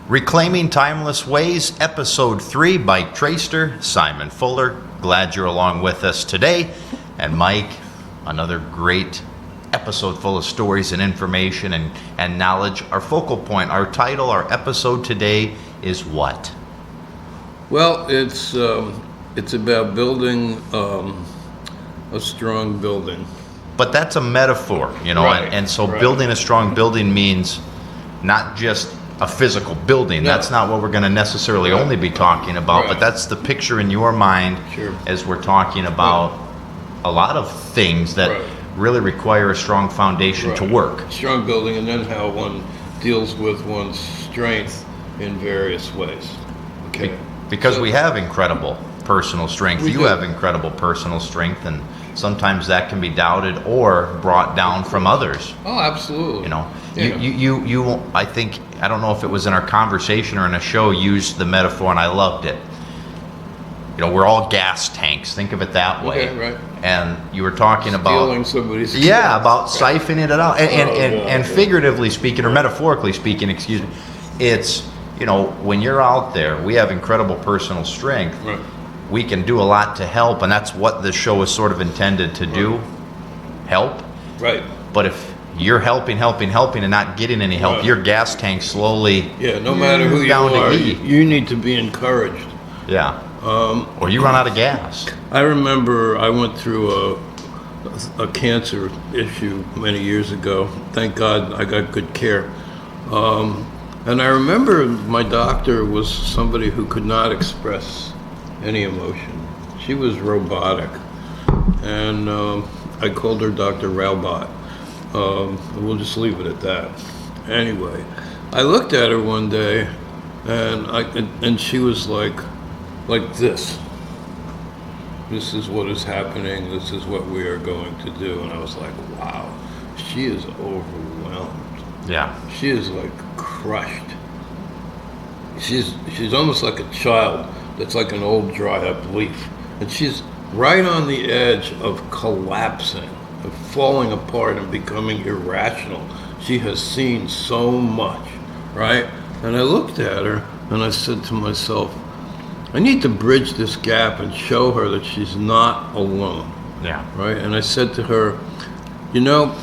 Reclaiming Timeless Ways, Episode 3, Mike Traster, Simon Fuller. Glad you're along with us today. And Mike, another great episode full of stories and information and knowledge. Our focal point, our title, our episode today is what? Well, it's about building a strong building. But that's a metaphor, you know, Right, and so right. building a strong building means not just a physical building. No. That's not what we're going to necessarily Right. only be talking about, Right. but that's the picture in your mind Sure. as we're talking about a lot of things that Right. really require a strong foundation to Right. work. Strong building, and then how one deals with one's strength in various ways. Okay. Because So- we have incredible personal strength. We You do. have incredible personal strength, and sometimes that can be doubted or brought down from others. Oh, absolutely. You know, Yeah. you I think, I don't know if it was in our conversation or in a show, used the metaphor, and I loved it. You know, we're all gas tanks. Think of it that way. Okay, right. And you were talking Stealing about, somebody's yeah, gas. about siphoning it out. And yeah. figuratively speaking, or metaphorically speaking, excuse me, it's, you know, when you're out there, we have incredible personal strength. Right. We can do a lot to help, and that's what this show is sort of intended to do, help. Right. But if you're helping, and not getting any help, Right. your gas tank slowly Yeah, no matter who you down to are, E. you need to be encouraged. Yeah. Or you run out of gas. I remember I went through a cancer issue many years ago. Thank God I got good care. And I remember my doctor was somebody who could not express any emotion. She was robotic. And I called her Dr. Raubot. We'll just leave it at that. Anyway, I looked at her one day and she was like this. This is what is happening. This is what we are going to do. And I was like, wow, she is overwhelmed. Yeah. She is like crushed. She's almost like a child that's like an old dried up leaf. And she's right on the edge of collapsing, of falling apart and becoming irrational. She has seen so much, right? And I looked at her and I said to myself, I need to bridge this gap and show her that she's not alone. Yeah. Right? And I said to her, you know,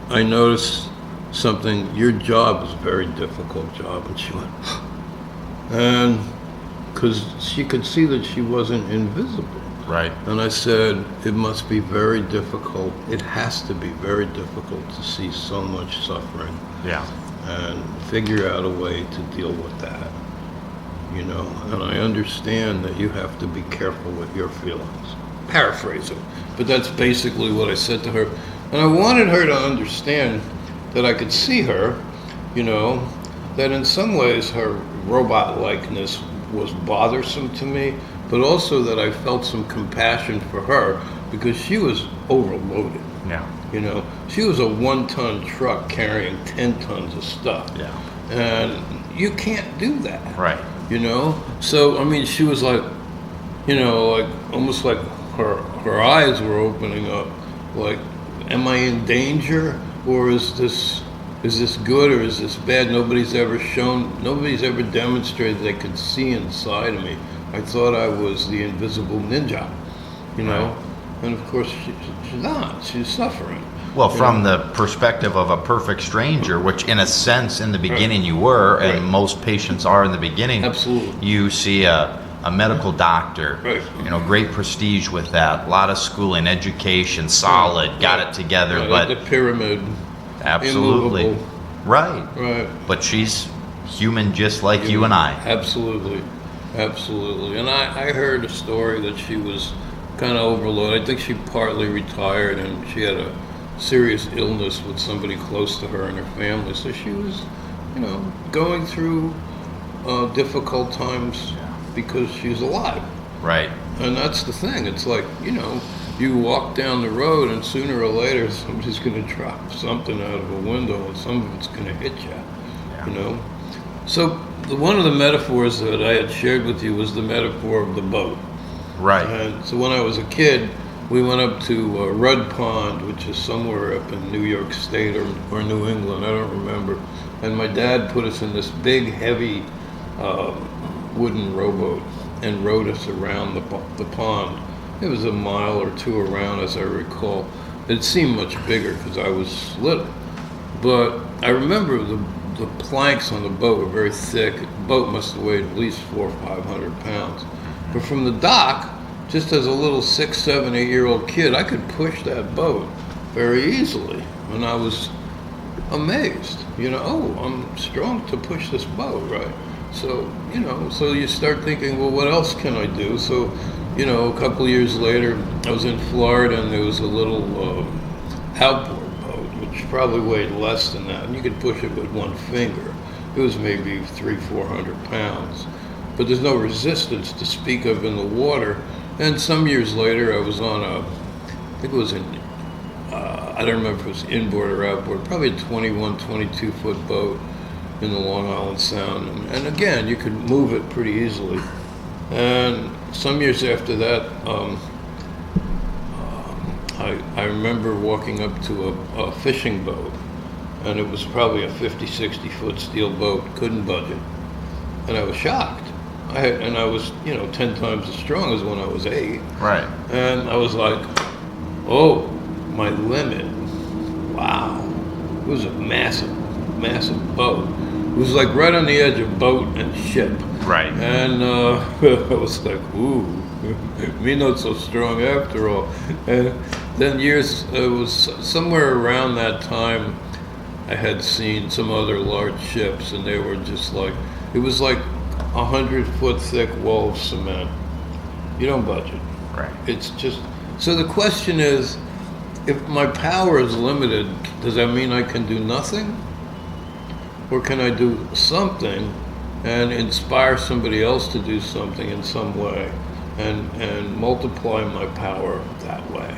I noticed something, your job is a very difficult job. And she went, and because she could see that she wasn't invisible. Right. And I said, it must be very difficult. It has to be very difficult to see so much suffering Yeah. and figure out a way to deal with that. You know, and I understand that you have to be careful with your feelings. Paraphrasing, but that's basically what I said to her. And I wanted her to understand that I could see her, you know, that in some ways her robot-likeness was bothersome to me, but also that I felt some compassion for her because she was overloaded. Yeah. You know, she was a 1-ton truck carrying 10 tons of stuff. Yeah. And you can't do that. Right. You know? So, I mean, she was like, you know, like almost like her eyes were opening up. Like, am I in danger? Or is this good or is this bad? Nobody's ever demonstrated they could see inside of me. I thought I was the invisible ninja, you know? Right. And of course, she's not. She's suffering. Well, You from know? the perspective of a perfect stranger, which in a sense in the beginning you were, and Right. most patients are in the beginning. Absolutely. You see a medical doctor, Right. you know, great prestige with that, a lot of schooling, education, solid, got it together, Right, but the pyramid. absolutely. Immovable. Right. Right. But she's human just like you and I. Absolutely. Absolutely. And I heard a story that she was kind of overloaded. I think she partly retired and she had a serious illness with somebody close to her and her family. So she was, you know, going through difficult times because she's alive. Right. And that's the thing. It's like, you know, you walk down the road and sooner or later somebody's going to drop something out of a window and some of it's going to hit you, you know. So one of the metaphors that I had shared with you was the metaphor of the boat. Right. And so when I was a kid, we went up to Rudd Pond, which is somewhere up in New York State or New England, I don't remember. And my dad put us in this big, heavy wooden rowboat and rowed us around the pond. It was a mile or two around, as I recall. It seemed much bigger because I was little. But I remember the planks on the boat were very thick. The boat must have weighed at least 400 or 500 pounds. But from the dock, just as a little 6, 7, 8-year-old kid, I could push that boat very easily. And I was amazed, oh, I'm strong to push this boat, right? So, so you start thinking, well, what else can I do? So, a couple of years later, I was in Florida and there was a little outboard boat, which probably weighed less than that. And you could push it with one finger. It was maybe 300-400 pounds. But there's no resistance to speak of in the water. And some years later, I was on I think it was I don't remember if it was inboard or outboard, probably a 21, 22-foot boat in the Long Island Sound. And again, you could move it pretty easily. And some years after that, I remember walking up to a fishing boat, and it was probably a 50, 60-foot steel boat, couldn't budge it. And I was shocked. I was, 10 times as strong as when I was 8. Right. And I was like, oh, my limit. Wow. It was a massive, massive boat. It was like right on the edge of boat and ship. Right. And I was like, ooh, me not so strong after all. And then it was somewhere around that time, I had seen some other large ships, and they were just like, it was like 100-foot thick wall of cement. You don't budge it. Right. It's just, so the question is, if my power is limited, does that mean I can do nothing? Or can I do something and inspire somebody else to do something in some way and multiply my power that way,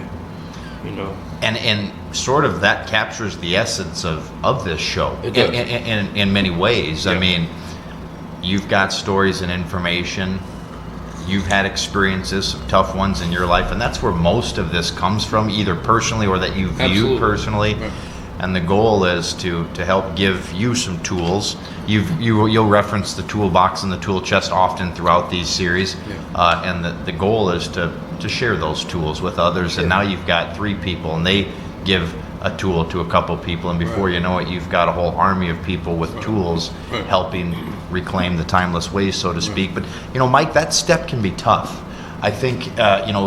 And sort of that captures the essence of this show It does. in many ways. Yeah. I mean, you've got stories and information. You've had experiences, some tough ones in your life, and that's where most of this comes from, either personally or that you view Absolutely. personally. Right. And the goal is to help give you some tools. You'll reference the toolbox and the tool chest often throughout these series, Yeah. and the goal is to share those tools with others. And now you've got 3 people, and they give a tool to a couple people, and before Right. you know it, you've got a whole army of people with tools Right. helping reclaim the timeless ways, so to speak. But Mike, that step can be tough. I think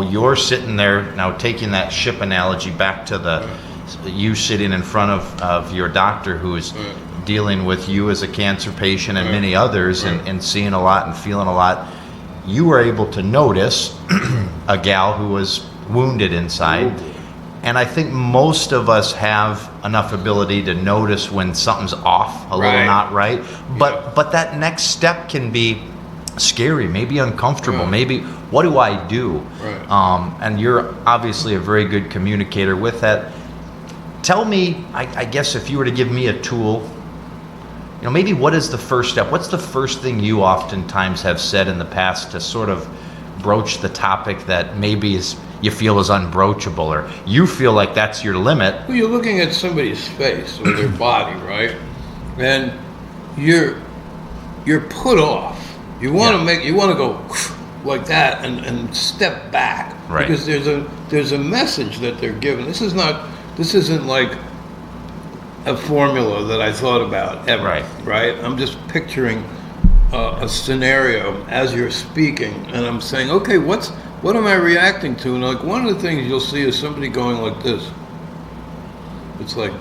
you're sitting there now, taking that ship analogy back to you sitting in front of your doctor who is dealing with you as a cancer patient and many others, and seeing a lot and feeling a lot. You were able to notice a gal who was wounded inside. And I think most of us have enough ability to notice when something's off, a little Right. not right. But that next step can be scary, maybe uncomfortable, Right. maybe what do I do? Right. And you're obviously a very good communicator with that. Tell me, I guess if you were to give me a tool, maybe what is the first step? What's the first thing you oftentimes have said in the past to sort of broach the topic that maybe you feel is unbroachable, or you feel like that's your limit? Well, you're looking at somebody's face or their body, right? And you're put off. You want to go like that and step back, Right. because there's a message that they're given. This isn't like a formula that I thought about ever, right? I'm just picturing a scenario as you're speaking, and I'm saying, okay, what am I reacting to? And like one of the things you'll see is somebody going like this. It's like,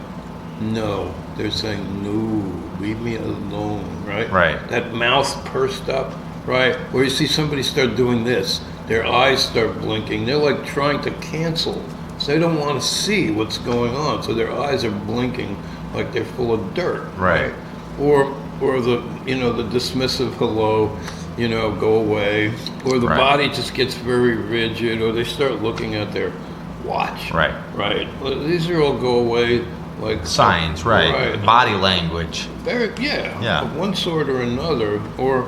no. They're saying, no, leave me alone, right? Right. That mouth pursed up, right? Or you see somebody start doing this. Their eyes start blinking. They're like trying to cancel. So they don't want to see what's going on. So their eyes are blinking like they're full of dirt, Right. Or the the dismissive hello, go away. Or the Right. body just gets very rigid, or they start looking at their watch. Right. Right. These are all go away like Signs, right. Body language. Very, Yeah. of one sort or another, or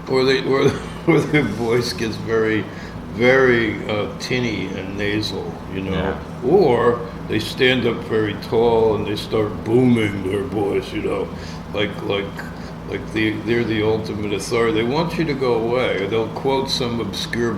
their voice gets very, very tinny and nasal, you know, Yeah. or they stand up very tall and they start booming their voice, you know, like they're the ultimate authority. They want you to go away, or they'll quote some obscure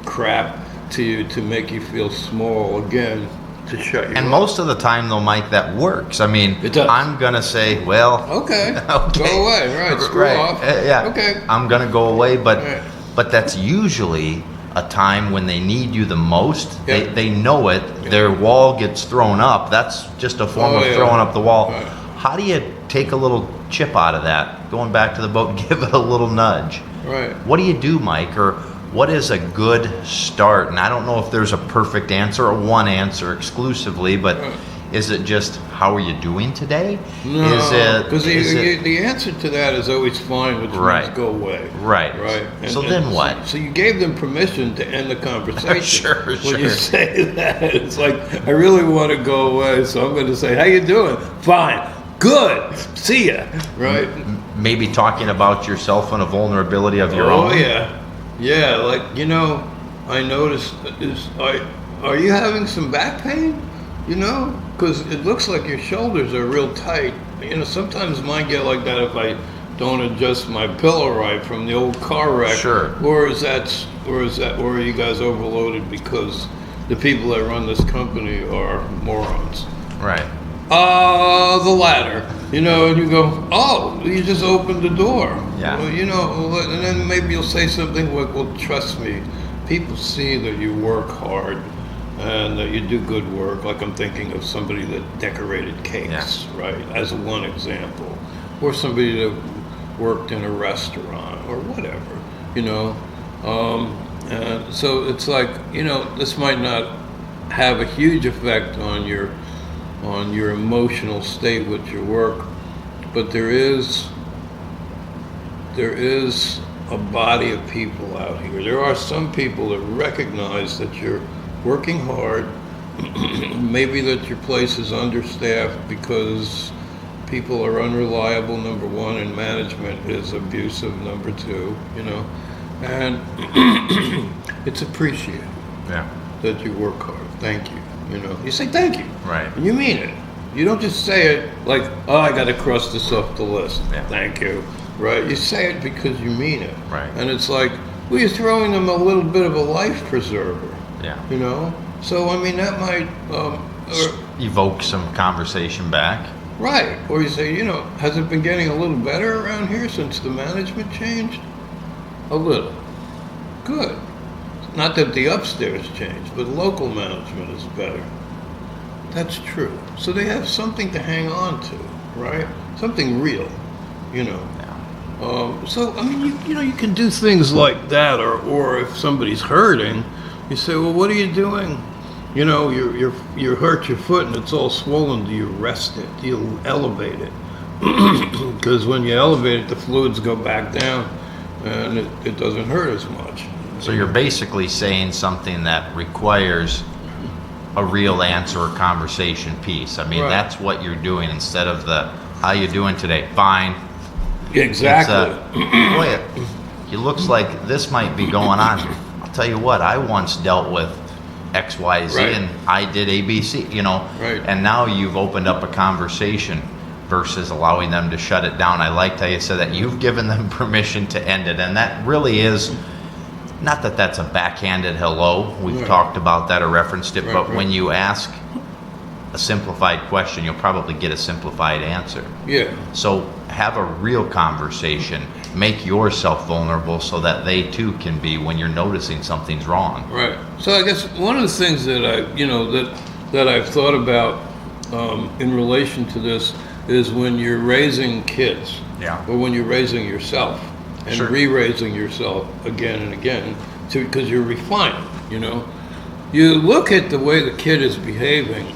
crap to you to make you feel small again, to shut you And up. most of the time, though, Mike, that works. I mean, It does. I'm gonna say, well, Okay. okay. Go away. Right. Screw Right. off. Yeah. Okay. I'm gonna go away, Right. but that's usually a time when they need you the most. Yeah. They know it. Yeah. Their wall gets thrown up. That's just a form Oh, of yeah. throwing up the wall. Right. How do you take a little chip out of that? Going back to the boat, give it a little nudge. Right. What do you do, Mike? Or what is a good start? And I don't know if there's a perfect answer or one answer exclusively, but Right. is it just how are you doing today? No, Is it because is it- the answer to that is always fine, which Right. means go away. Right. Right. So then what? So you gave them permission to end the conversation. Sure, When you sure. say that, it's like, I really want to go away, so I'm going to say, how you doing? Fine. Good. See ya. Right. maybe talking about yourself and a vulnerability of your Oh own? yeah, yeah. Like, you know, I noticed are you having some back pain? You know, because it looks like your shoulders are real tight. You know, sometimes mine get like that if I don't adjust my pillow right from the old car wreck. Sure. Or are you guys overloaded because the people that run this company are morons? Right. The latter, you know, and you go, oh, you just opened the door. Yeah. Well, you know, and then maybe you'll say something like, well, trust me, people see that you work hard and that you do good work. Like I'm thinking of somebody that decorated cakes, right, as one example. Or somebody that worked in a restaurant or whatever, you know. And so it's like, you know, this might not have a huge effect on your emotional state with your work, but there is a body of people out here. There are some people that recognize that you're working hard, maybe that your place is understaffed because people are unreliable, number one, and management is abusive, number two, you know, and it's appreciated Yeah. that you work hard. Thank you. You know, you say thank you. Right. And you mean it. You don't just say it like, oh, I got to cross this off the list. Yeah. Thank you. Right. You say it because you mean it. Right. And it's like, well, you're throwing them a little bit of a life preserver. Yeah. You know. So I mean, that might. Evoke some conversation back. Right. Or you say, you know, has it been getting a little better around here since the management changed? A little. Good. Not that the upstairs changed, but local management is better. That's true. So they have something to hang on to, right? Something real, you know. Yeah. So I mean, you know, you can do things like that, or if somebody's hurting, you say, well, what are you doing? You know, you hurt your foot and it's all swollen. Do you rest it? Do you elevate it? Because when you elevate it, the fluids go back down, and it doesn't hurt as much. So you're basically saying something that requires a real answer or conversation piece. I mean, Right. that's what you're doing instead of the how you doing today? Fine. Exactly. Boy, it looks like this might be going on. I'll tell you what, I once dealt with XYZ Right. and I did ABC, you know. Right. And now you've opened up a conversation versus allowing them to shut it down. I liked how you said that. You've given them permission to end it. And that really is, not that that's a backhanded hello. We've Right. talked about that or referenced it. Right, But right. when you ask a simplified question, you'll probably get a simplified answer. Yeah. So have a real conversation. Make yourself vulnerable so that they too can be when you're noticing something's wrong. Right. So I guess one of the things that that I've thought about in relation to this is when you're raising kids, Yeah. or when you're raising yourself and Sure. re-raising yourself again and again, because you're refining. You know, you look at the way the kid is behaving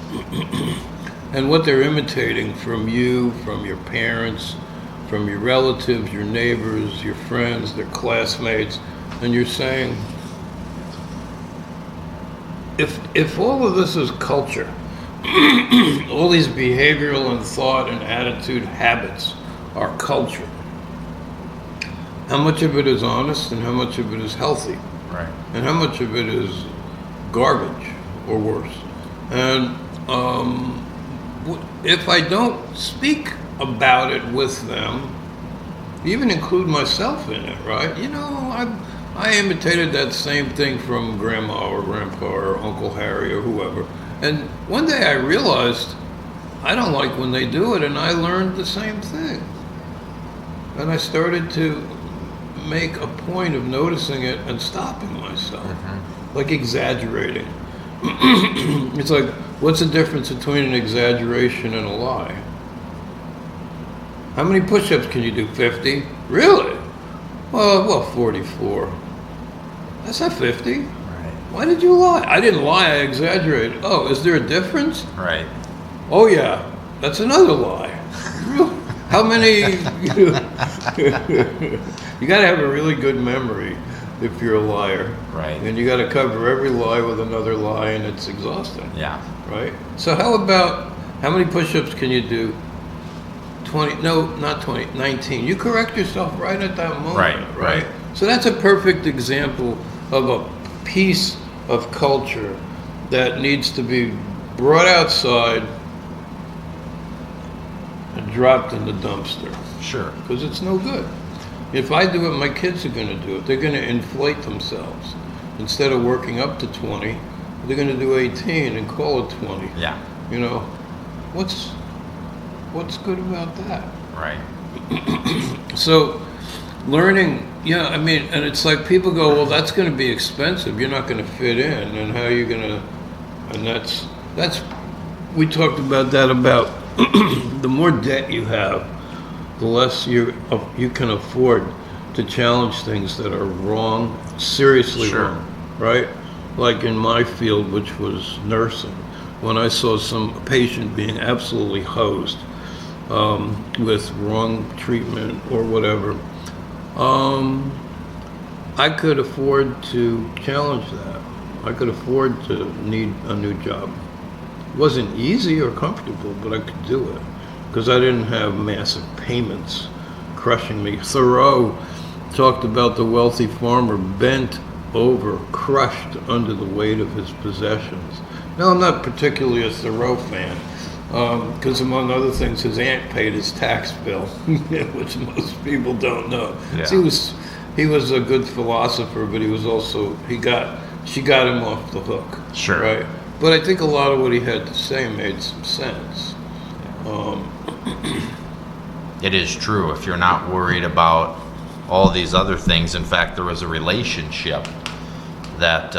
and what they're imitating from you, from your parents, from your relatives, your neighbors, your friends, their classmates, and you're saying, if all of this is culture, all these behavioral and thought and attitude habits are culture, how much of it is honest and how much of it is healthy? Right. and how much of it is garbage or worse. And if I don't speak about it with them, even include myself in it, right? I imitated that same thing from grandma or grandpa or Uncle Harry or whoever. And one day I realized I don't like when they do it, and I learned the same thing. And I started to make a point of noticing it and stopping myself, like exaggerating. It's like, what's the difference between an exaggeration and a lie? How many push-ups can you do? 50? Really? Well, 44. That's not 50. Right. Why did you lie? I didn't lie, I exaggerated. Oh, is there a difference? Right. Oh yeah, that's another lie. How many? You got to have a really good memory if you're a liar. Right. And you got to cover every lie with another lie, and it's exhausting. Yeah. Right. So how many push-ups can you do? 20? No, not 20. 19. You correct yourself right at that moment. Right. So that's a perfect example of a piece of culture that needs to be brought outside and dropped in the dumpster, Sure. because it's no good. If I do it, my kids are going to do it. They're going to inflate themselves. Instead of working up to 20, they're going to do 18 and call it 20. Yeah. What's good about that? Right. So learning, and it's like people go, well, that's going to be expensive. You're not going to fit in, and how are you going to? And that's we talked about that, about the more debt you have, the less you can afford to challenge things that are wrong, seriously Sure. wrong, right? Like in my field, which was nursing, when I saw some patient being absolutely hosed with wrong treatment or whatever, I could afford to challenge that. I could afford to need a new job. It wasn't easy or comfortable, but I could do it because I didn't have massive payments crushing me. Thoreau talked about the wealthy farmer bent over, crushed under the weight of his possessions. Now, I'm not particularly a Thoreau fan, because among other things, his aunt paid his tax bill, which most people don't know. Yeah. So he was a good philosopher, but he was also, she got him off the hook. Sure. Right? But I think a lot of what he had to say made some sense. It is true. If you're not worried about all these other things, in fact, there was a relationship that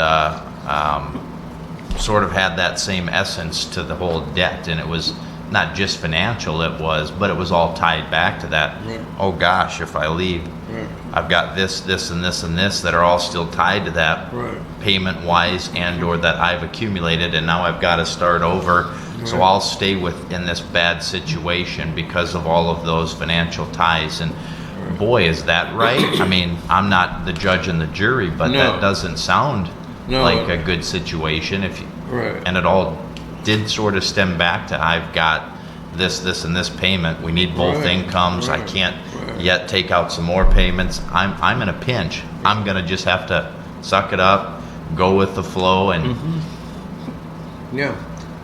sort of had that same essence to the whole debt, and it was not just financial, but it was all tied back to that. Right. Oh gosh, if I leave, Right. I've got this, and this that are all still tied to that, Right. payment wise, and or that I've accumulated, and now I've got to start over. So Right. I'll stay in this bad situation because of all of those financial ties. And boy, is that right? I mean, I'm not the judge and the jury, but No. that doesn't sound No. like a good situation. Right. And it all did sort of stem back to, I've got this, and this payment. We need both Right. incomes. I Right. can't Right. yet take out some more payments. I'm in a pinch. I'm gonna just have to suck it up, go with the flow, and Yeah.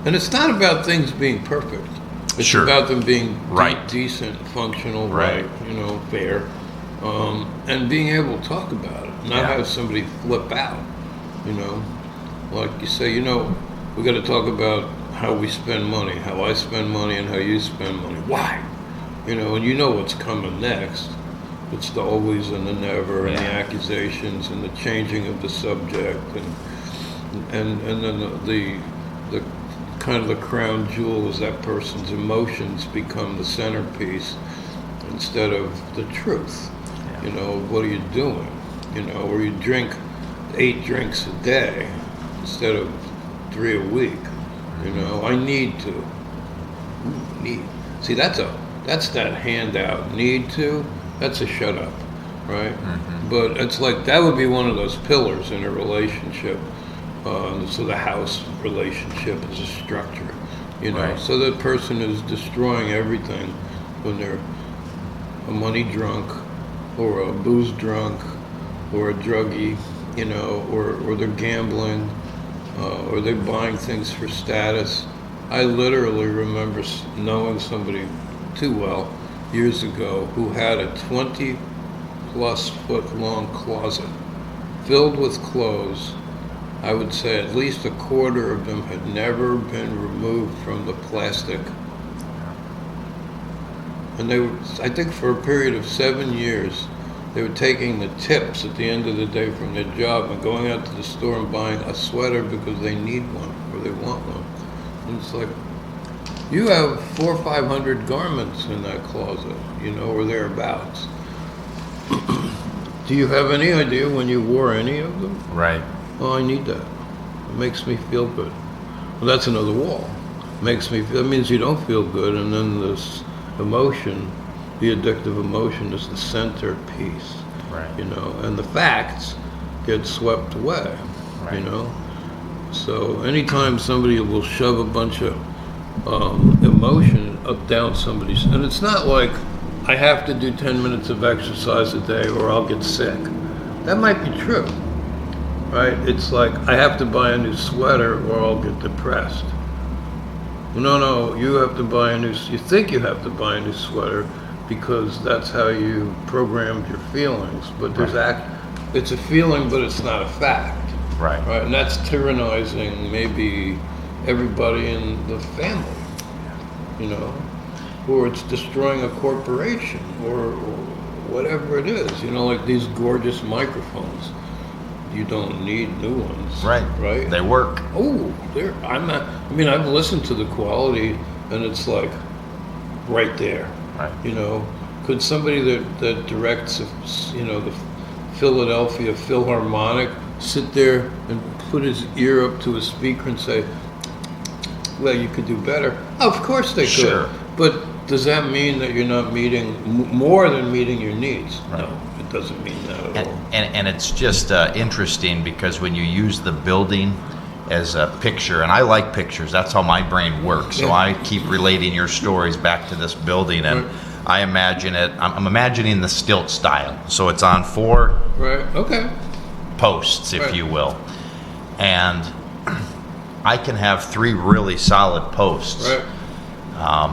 And it's not about things being perfect. It's Sure. about them being Right. decent, functional, Right. fair, and being able to talk about it, not Yeah. have somebody flip out. Like you say, we got to talk about how we spend money, how I spend money, and how you spend money. Why? And you know what's coming next. It's the always and the never, and the Yeah. accusations, and the changing of the subject, and then the kind of the crown jewel is that person's emotions become the centerpiece instead of the truth. Yeah. What are you doing? Or you drink 8 drinks a day instead of 3 a week. I need to. Need. See, that's that handout. Need to. That's a shut up, right? Mm-hmm. But it's like that would be one of those pillars in a relationship. So the house relationship is a structure, Right. So that person is destroying everything when they're a money drunk or a booze drunk or a druggie you know, or they're gambling, or they're buying things for status. I literally remember knowing somebody too well years ago who had a 20-plus foot long closet filled with clothes. I would say at least a quarter of them had never been removed from the plastic. And they were, I think for a period of 7 years, they were taking the tips at the end of the day from their job and going out to the store and buying a sweater because they need one or they want one. And it's like, you have 400 or 500 garments in that closet, you know, or thereabouts. Do you have any idea when you wore any of them? Right. Oh, I need that. It makes me feel good. Well, that's another wall. Makes me feel, that means you don't feel good, and then this emotion, the addictive emotion, is the centerpiece. Right. You know, and the facts get swept away. Right. You know, so anytime somebody will shove a bunch of emotion up down somebody's, and it's not like I have to do 10 minutes of exercise a day or I'll get sick. That might be true. Right? It's like, I have to buy a new sweater or I'll get depressed. No, you have to buy you think you have to buy a new sweater because that's how you programmed your feelings. But it's a feeling, but it's not a fact. Right. Right? And that's tyrannizing maybe everybody in the family, you know? Or it's destroying a corporation or whatever it is. You know, like these gorgeous microphones. You don't need new ones. Right. Right? They work. Oh, I've listened to the quality and it's like right there. Right. You know, could somebody that directs, you know, the Philadelphia Philharmonic sit there and put his ear up to a speaker and say, well, you could do better? Of course they could. Sure. But does that mean that you're not meeting more than meeting your needs? Right. No, it doesn't mean that at all. And it's just interesting because when you use the building as a picture, and I like pictures, that's how my brain works. So Yeah. I keep relating your stories back to this building, and Right. I imagine it. I'm imagining the stilt style. So it's on 4 Right. Okay. posts, if Right. you will, and I can have 3 really solid posts. Right.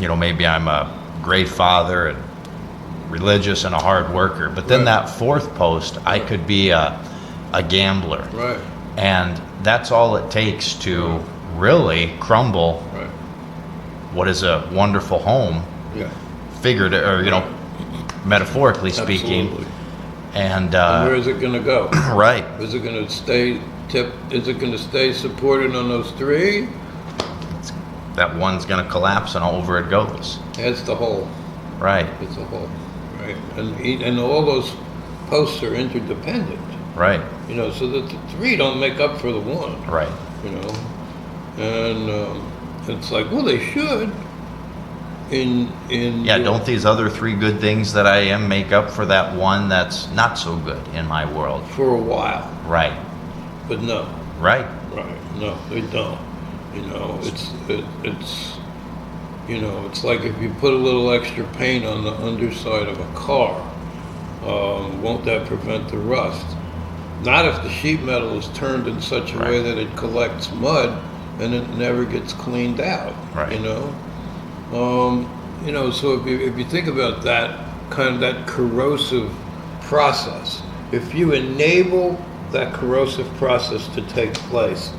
You know, maybe I'm a great father and religious and a hard worker, but then Right. that 4th post, I could be a gambler. Right. And that's all it takes to really crumble Right. what is a wonderful home, Yeah. figurative, or, you know, metaphorically speaking. Absolutely. And, Where is it going to go? right, Is it going to stay Is it going to stay supported on those 3? that one's going to collapse and over it goes. That's the whole. Right, It's a whole. Right. And all those posts are interdependent. right, You know, so that the 3 don't make up for the 1. right. You know, and it's like, well, they should. Yeah, don't these other 3 good things that I am make up for that one that's not so good in my world? for a while, Right, but no, right, no, they don't. You know, it's you know, it's like if you put a little extra paint on the underside of a car, won't that prevent the rust? Not if the sheet metal is turned in such a way Right. that it collects mud and it never gets cleaned out. Right. You know. You know, so if you think about that kind of that corrosive process, if you enable that corrosive process to take place,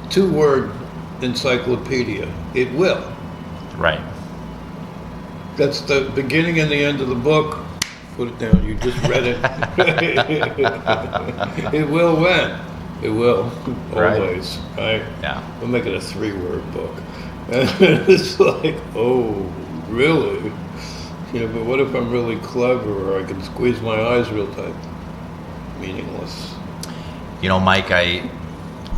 2-word encyclopedia, it will. right. That's the beginning and the end of the book. Put it down, you just read it. It will when? It will, Right. always, right? Yeah, We'll make it a 3-word book. And it's like, oh, really? You know, but what if I'm really clever or I can squeeze my eyes real tight? Meaningless. you know, Mike, I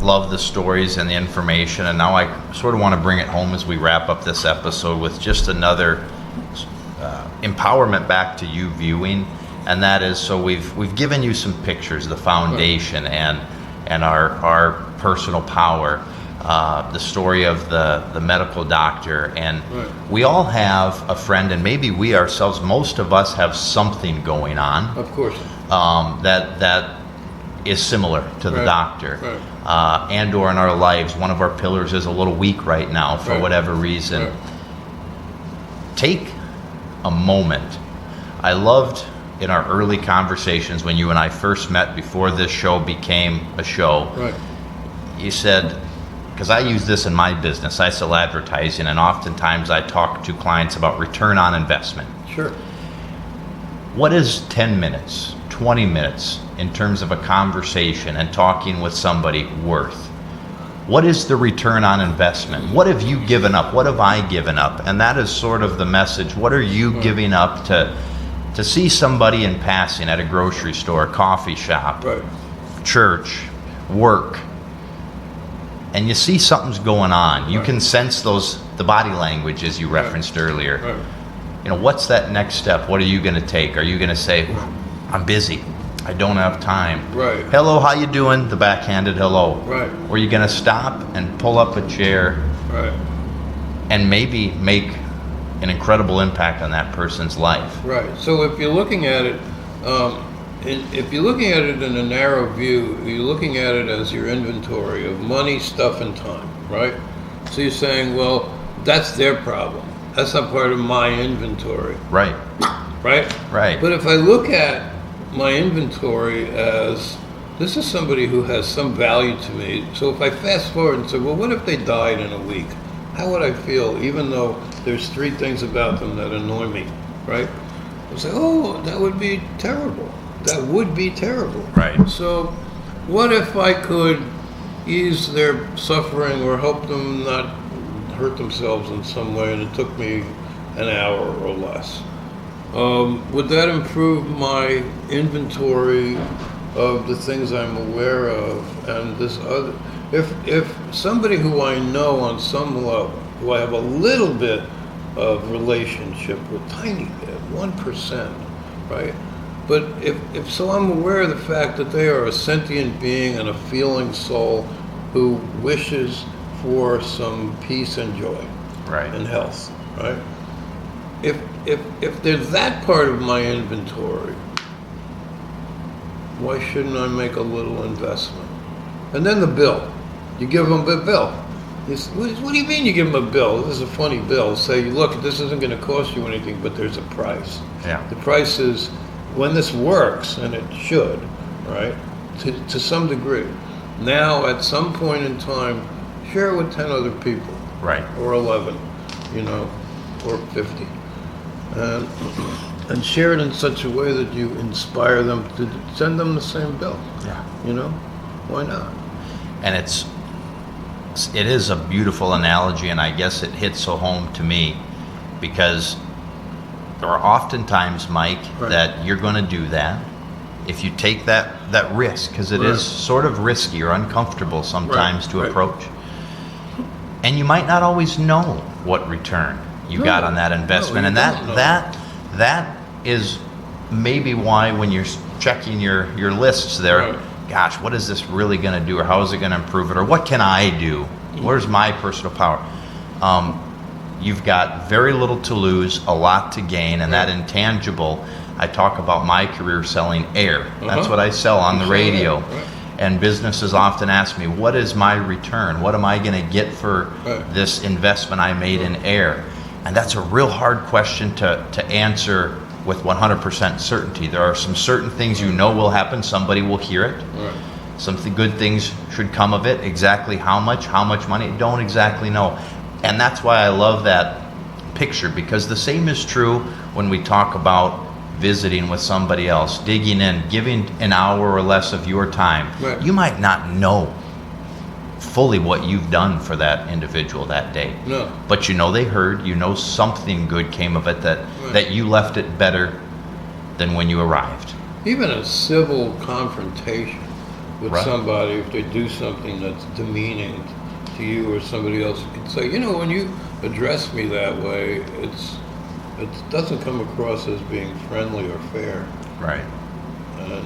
love the stories and the information, and now I sort of want to bring it home as we wrap up this episode with just another empowerment back to you viewing, and that is, so we've given you some pictures, the foundation, and our personal power, the story of the medical doctor, and Right. we all have a friend, and maybe we ourselves, most of us have something going on Of course. that is similar to the Right. doctor. Right. And or in our lives, one of our pillars is a little weak right now for Right. whatever reason. Right. Take a moment. I loved in our early conversations when you and I first met before this show became a show, Right. you said, because I use this in my business, I sell advertising, and oftentimes I talk to clients about return on investment. Sure. What is 10 minutes, 20 minutes in terms of a conversation and talking with somebody worth? What is the return on investment? What have you given up? What have I given up? And that is sort of the message. What are you giving up to see somebody in passing at a grocery store, coffee shop, Right. church, work, and you see something's going on. You Right. can sense the body language as you Right. referenced earlier. Right. You know, what's that next step? What are you going to take? Are you going to say, I'm busy, I don't have time? Right. Hello, how you doing? The backhanded hello. Right. Or are you going to stop and pull up a chair Right. and maybe make an incredible impact on that person's life? Right. So if you're looking at it, if you're looking at it in a narrow view, you're looking at it as your inventory of money, stuff, and time, right? So you're saying, well, that's their problem. That's not part of my inventory, Right, right? right. But if I look at my inventory as this is somebody who has some value to me, so if I fast forward and say, well, what if they died in a week? How would I feel, even though there's 3 things about them that annoy me, right? I say, oh, that would be terrible. That would be terrible. Right. So what if I could ease their suffering or help them not hurt themselves in some way, and it took me an hour or less? Would that improve my inventory of the things I'm aware of? And this other, if somebody who I know on some level, who I have a little bit of relationship with, tiny bit, 1%, right? But if so, I'm aware of the fact that they are a sentient being and a feeling soul who wishes for some peace and joy Right. and health, right? If there's that part of my inventory, why shouldn't I make a little investment? And then the bill. You give them a bill. You say, what do you mean you give them a bill? This is a funny bill. Say, look, this isn't going to cost you anything, but there's a price. Yeah. The price is when this works, and it should, right, to some degree. Now, at some point in time, share it with 10 other people. Right. Or 11, or 50. And share it in such a way that you inspire them to send them the same bill. Yeah. Why not? And it is a beautiful analogy, and I guess it hits so home to me because there are often times, Mike, Right. that you're going to do that. If you take that risk, because it Right. is sort of risky or uncomfortable sometimes Right, to right. approach. And you might not always know what return you No, got on that investment. no, And you don't know. that is maybe why when you're checking your lists there, Right. gosh, what is this really going to do, or how is it going to improve it, or what can I do? Where's my personal power? You've got very little to lose, a lot to gain, and that intangible. I talk about my career selling air. That's Uh-huh. what I sell on the You sell air, radio. right. And businesses often ask me, what is my return? What am I going to get for Right. this investment I made in air? And that's a real hard question to answer with 100% certainty. There are some certain things will happen. Somebody will hear it. Right. Some good things should come of it. Exactly how much money, don't exactly know. And that's why I love that picture, because the same is true when we talk about visiting with somebody else, digging in, giving an hour or less of your time. Right. You might not know fully what you've done for that individual that day. No. But they heard, something good came of it, Right. that you left it better than when you arrived. Even a civil confrontation with Right. somebody, if they do something that's demeaning to you or somebody else, you can say, when you address me that way, it doesn't come across as being friendly or fair, Right. and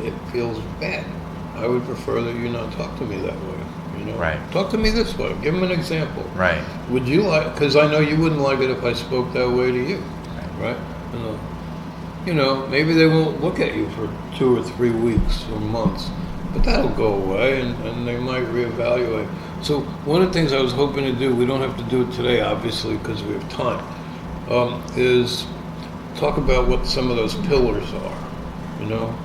it feels bad. I would prefer that you not talk to me that way. Right. Talk to me this way. Give them an example. Right. Would you like? Because I know you wouldn't like it if I spoke that way to you, right? Maybe they won't look at you for 2 or 3 weeks or months, but that'll go away, and they might reevaluate. So one of the things I was hoping to do, we don't have to do it today, obviously, because we have time, is talk about what some of those pillars are, you know?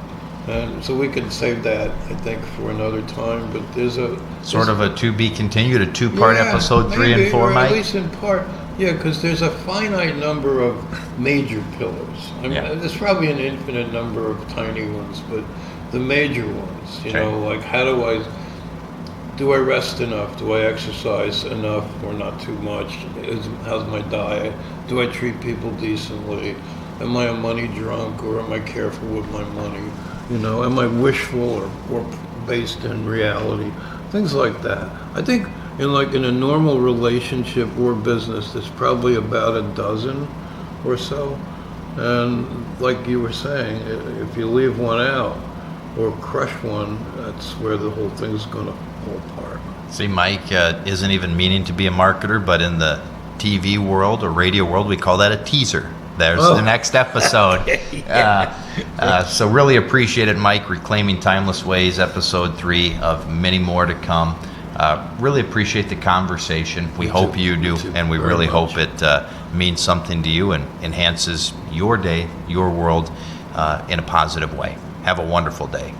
And so we can save that, I think, for another time, but there's a... Sort of a to be continued, a two-part episode 3 and 4, or Mike? at least in part. Yeah, because there's a finite number of major pillars. I mean, Yeah. there's probably an infinite number of tiny ones, but the major ones, you Okay. know, like do I rest enough? Do I exercise enough or not too much? How's my diet? Do I treat people decently? Am I a money drunk, or am I careful with my money? You know, am I wishful or based in reality? Things like that. I think in a normal relationship or business, there's probably about a dozen or so. And like you were saying, if you leave one out or crush one, that's where the whole thing's going to fall apart. See, Mike isn't even meaning to be a marketer, but in the TV world or radio world, we call that a teaser. There's the next episode. So really appreciate it, Mike. Reclaiming Timeless Ways, episode 3 of many more to come. Really appreciate the conversation. We hope you do, and we really hope it means something to you and enhances your day, your world in a positive way. Have a wonderful day.